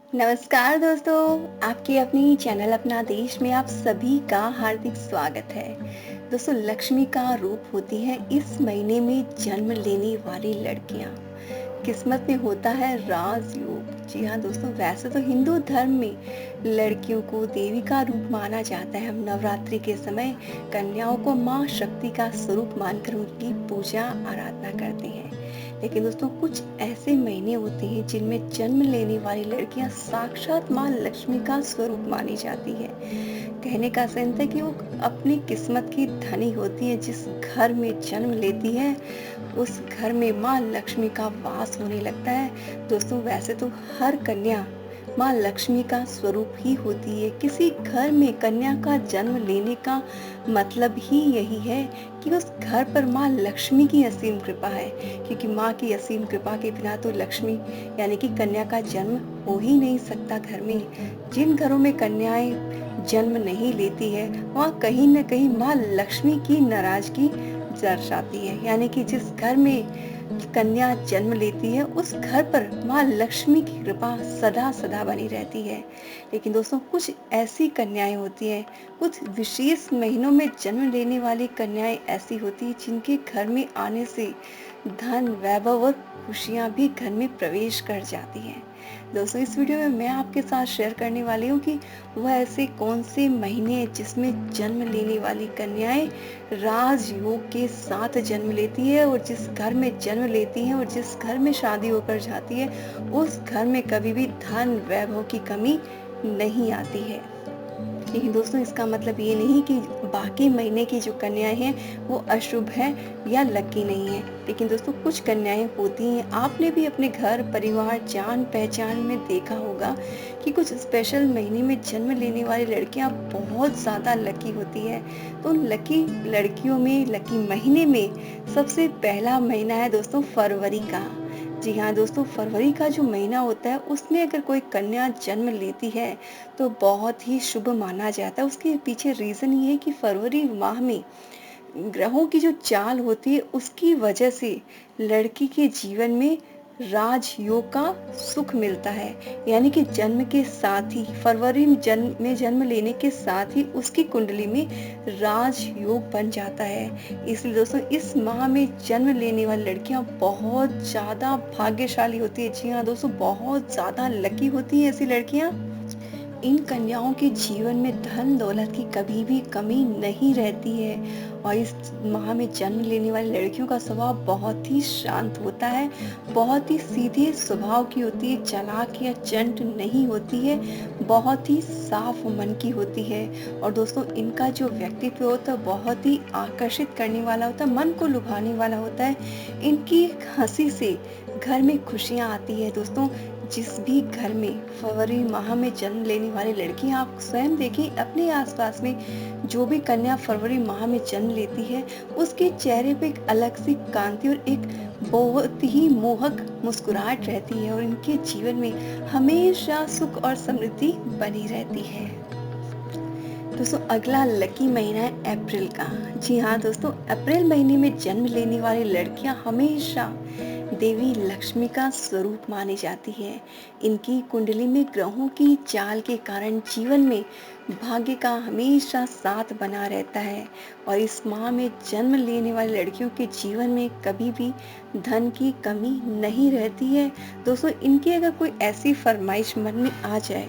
नमस्कार दोस्तों, आपकी अपनी चैनल अपना देश में आप सभी का हार्दिक स्वागत है। दोस्तों, लक्ष्मी का रूप होती है इस महीने में जन्म लेने वाली लड़कियां। किस्मत में होता है राजयोग। जी हाँ दोस्तों, वैसे तो हिंदू धर्म में लड़कियों को देवी का रूप माना जाता है। हम नवरात्रि के समय कन्याओं को माँ शक्ति का स्वरूप मानकर उनकी पूजा आराधना करते हैं। लेकिन दोस्तों, कुछ ऐसे महीने होते हैं जिनमें जन्म लेने वाली लड़कियां साक्षात माँ लक्ष्मी का स्वरूप मानी जाती है। कहने का सेंस है कि वो अपनी किस्मत की धनी होती है। जिस घर में जन्म लेती है उस घर में माँ लक्ष्मी का वास होने लगता है। दोस्तों, वैसे तो हर कन्या माँ लक्ष्मी का स्वरूप ही होती है। किसी घर में कन्या का जन्म लेने का मतलब ही यही है कि उस घर पर माँ लक्ष्मी की असीम कृपा है, क्योंकि माँ की असीम कृपा के बिना तो लक्ष्मी यानी कि कन्या का जन्म हो ही नहीं सकता घर में। जिन घरों में कन्याएं जन्म नहीं लेती है वहाँ कहीं न कहीं माँ लक्ष्मी की नाराजगी दर्शाती है। यानी कि जिस घर में कन्या जन्म लेती है उस घर पर माँ लक्ष्मी की कृपा सदा सदा बनी रहती है। लेकिन दोस्तों, कुछ ऐसी कन्याएं होती हैं, कुछ विशेष महीनों में जन्म लेने वाली कन्याएं ऐसी होती हैं जिनके घर में आने से धन, वैभव और खुशियां भी घर में प्रवेश कर जाती हैं। दोस्तों, इस वीडियो में मैं आपके साथ शेयर करने वाली हूँ कि वह ऐसे कौन से महीने हैं जिसमें जन्म लेने वाली कन्याएं राजयोग के साथ जन्म लेती है, और जिस घर में जन्म लेती हैं और जिस घर में शादी होकर जाती है उस घर में कभी भी धन, वैभव की कमी नहीं आती है। लेकिन दोस्तों, इसका मतलब ये नहीं कि बाकी महीने की जो कन्याएं हैं वो अशुभ हैं या लकी नहीं है। लेकिन दोस्तों, कुछ कन्याएं होती हैं, आपने भी अपने घर परिवार जान पहचान में देखा होगा कि कुछ स्पेशल महीने में जन्म लेने वाली लड़कियां बहुत ज़्यादा लकी होती है। तो उन लकी लड़कियों में, लकी महीने में सबसे पहला महीना है दोस्तों फरवरी का। जी हाँ दोस्तों, फरवरी का जो महीना होता है उसमें अगर कोई कन्या जन्म लेती है तो बहुत ही शुभ माना जाता है। उसके पीछे रीज़न ये है कि फरवरी माह में ग्रहों की जो चाल होती है उसकी वजह से लड़की के जीवन में राजयोग का सुख मिलता है। यानी कि जन्म के साथ ही फरवरी में जन्म लेने के साथ ही उसकी कुंडली में राजयोग बन जाता है। इसलिए दोस्तों, इस माह में जन्म लेने वाली लड़कियां बहुत ज़्यादा भाग्यशाली होती है। जी हाँ दोस्तों, बहुत ज़्यादा लकी होती हैं ऐसी लड़कियां। इन कन्याओं के जीवन में धन दौलत की कभी भी कमी नहीं रहती है, और इस माह में जन्म लेने वाली लड़कियों का स्वभाव बहुत ही शांत होता है, बहुत ही सीधे स्वभाव की होती है, चालाक या चंट नहीं होती है, बहुत ही साफ मन की होती है। और दोस्तों, इनका जो व्यक्तित्व होता है बहुत ही आकर्षित करने वाला होता है, मन को लुभाने वाला होता है। इनकी हंसी से घर में खुशियां आती है। दोस्तों, जिस भी घर में फरवरी माह में जन्म लेने वाली लड़कियां, आप स्वयं देखिए अपने आसपास में जो भी कन्या फरवरी माह में जन्म लेती है उसके चेहरे पे एक अलग सी कांति और एक बहुत ही मोहक मुस्कुराहट रहती है, और इनके जीवन में हमेशा सुख और समृद्धि बनी रहती है। दोस्तों, अगला लकी महीना है अप्रैल का। जी हाँ दोस्तों, अप्रैल महीने में जन्म लेने वाली लड़कियां हमेशा देवी लक्ष्मी का स्वरूप मानी जाती है। इनकी कुंडली में ग्रहों की चाल के कारण जीवन में भाग्य का हमेशा साथ बना रहता है, और इस माह में जन्म लेने वाली लड़कियों के जीवन में कभी भी धन की कमी नहीं रहती है। दोस्तों, इनकी अगर कोई ऐसी फरमाइश मन में आ जाए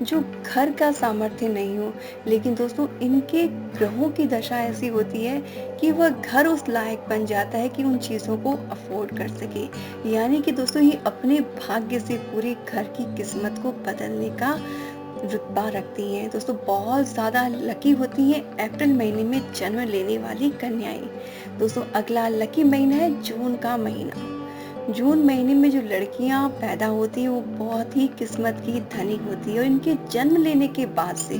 जो घर का सामर्थ्य नहीं हो, लेकिन दोस्तों इनके ग्रहों की दशा ऐसी होती है कि वह घर उस लायक बन जाता है कि उन चीज़ों को अफोर्ड कर सके। यानी कि दोस्तों, ये अपने भाग्य से पूरे घर की किस्मत को बदलने का रुतबा रखती हैं। दोस्तों, बहुत ज़्यादा लकी होती हैं अप्रैल महीने में जन्म लेने वाली कन्याएं। दोस्तों, अगला लकी महीना है जून का महीना। जून महीने में जो लड़कियां पैदा होती हैं वो बहुत ही किस्मत की धनी होती है, और इनके जन्म लेने के बाद से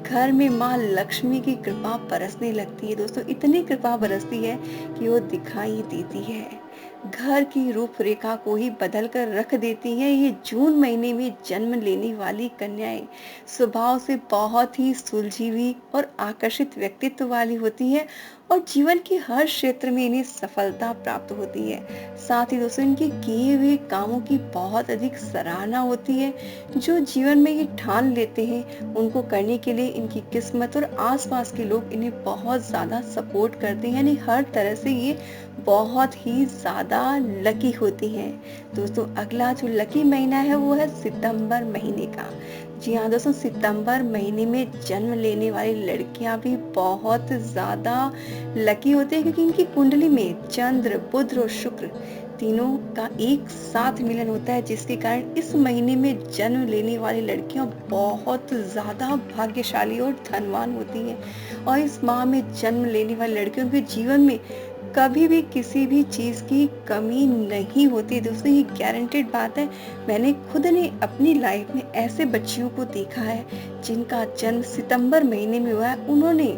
घर में माँ लक्ष्मी की कृपा बरसने लगती है। दोस्तों, इतनी कृपा बरसती है कि वो दिखाई देती है, घर की रूपरेखा को ही बदल कर रख देती हैं। ये जून महीने में जन्म लेने वाली कन्याएं स्वभाव से बहुत ही सुलझी हुई और आकर्षित व्यक्तित्व वाली होती हैं, और जीवन के हर क्षेत्र में इन्हें सफलता प्राप्त होती है। साथ ही दोस्तों इनके किए हुए कामों की बहुत अधिक सराहना होती है। जो जीवन में ये ठान लेते हैं उनको करने के लिए इनकी किस्मत और आसपास के लोग इन्हें बहुत ज्यादा सपोर्ट करते हैं, यानी हर तरह से ये बहुत ही ज्यादा लकी होती हैं। दोस्तों अगला जो लकी महीना है वो है सितंबर महीने का। जी हाँ दोस्तों, सितंबर महीने में जन्म लेने वाली लड़कियां भी बहुत ज्यादा लकी होते हैं, क्योंकि इनकी कुंडली में चंद्र, बुध और शुक्र तीनों का एक साथ मिलन होता है, जिसके कारण इस महीने में जन्म लेने वाली लड़कियां बहुत ज्यादा भाग्यशाली और धनवान होती हैं। और इस माह में जन्म लेने वाली लड़कियों के जीवन में कभी भी किसी भी चीज की कमी नहीं होती। दोस्तों ये गारंटेड बात है। मैंने खुद ने अपनी लाइफ में ऐसे बच्चियों को देखा है जिनका जन्म सितंबर महीने में हुआ है। उन्होंने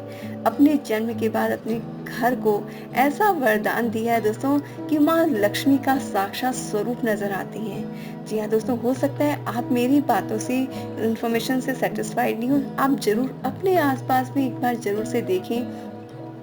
अपने जन्म के बाद अपने घर को ऐसा वरदान दिया है दोस्तों कि माँ लक्ष्मी का साक्षात स्वरूप नजर आती है। जी हाँ दोस्तों, हो सकता है आप मेरी बातों से, इंफॉर्मेशन से सेटिस्फाइड नहीं हो। आप जरूर अपने आसपास में एक बार जरूर से देखें।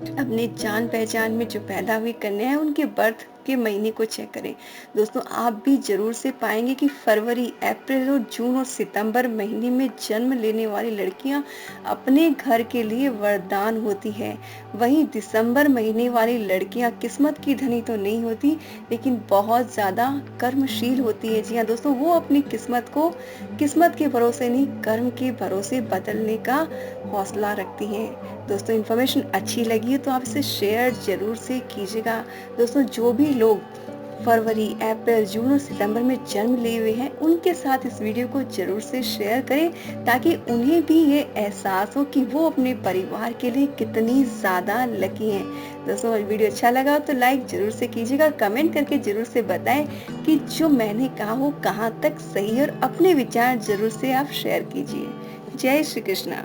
अपने जान पहचान में जो पैदा हुई कन्या है उनके बर्थ के महीने को चेक करें। दोस्तों आप भी जरूर से पाएंगे कि फरवरी, अप्रैल और जून और सितंबर महीने में जन्म लेने वाली लड़कियां अपने घर के लिए वरदान होती है। वहीं दिसंबर महीने वाली लड़कियां किस्मत की धनी तो नहीं होती, लेकिन बहुत ज्यादा कर्मशील होती है। जी हाँ दोस्तों, वो अपनी किस्मत को किस्मत के भरोसे नहीं, कर्म के भरोसे बदलने का हौसला रखती हैं। दोस्तों इन्फॉर्मेशन अच्छी लगी है तो आप इसे शेयर जरूर से कीजिएगा। दोस्तों जो भी लोग फरवरी, अप्रैल, जून और सितंबर में जन्म लिए हुए हैं उनके साथ इस वीडियो को जरूर से शेयर करें, ताकि उन्हें भी ये एहसास हो कि वो अपने परिवार के लिए कितनी ज्यादा लकी हैं। दोस्तों वीडियो अच्छा लगा तो लाइक जरूर से कीजिएगा, कमेंट करके जरूर से बताएं कि जो मैंने कहा वो कहाँ तक सही है, और अपने विचार जरूर से आप शेयर कीजिए। जय श्री कृष्णा।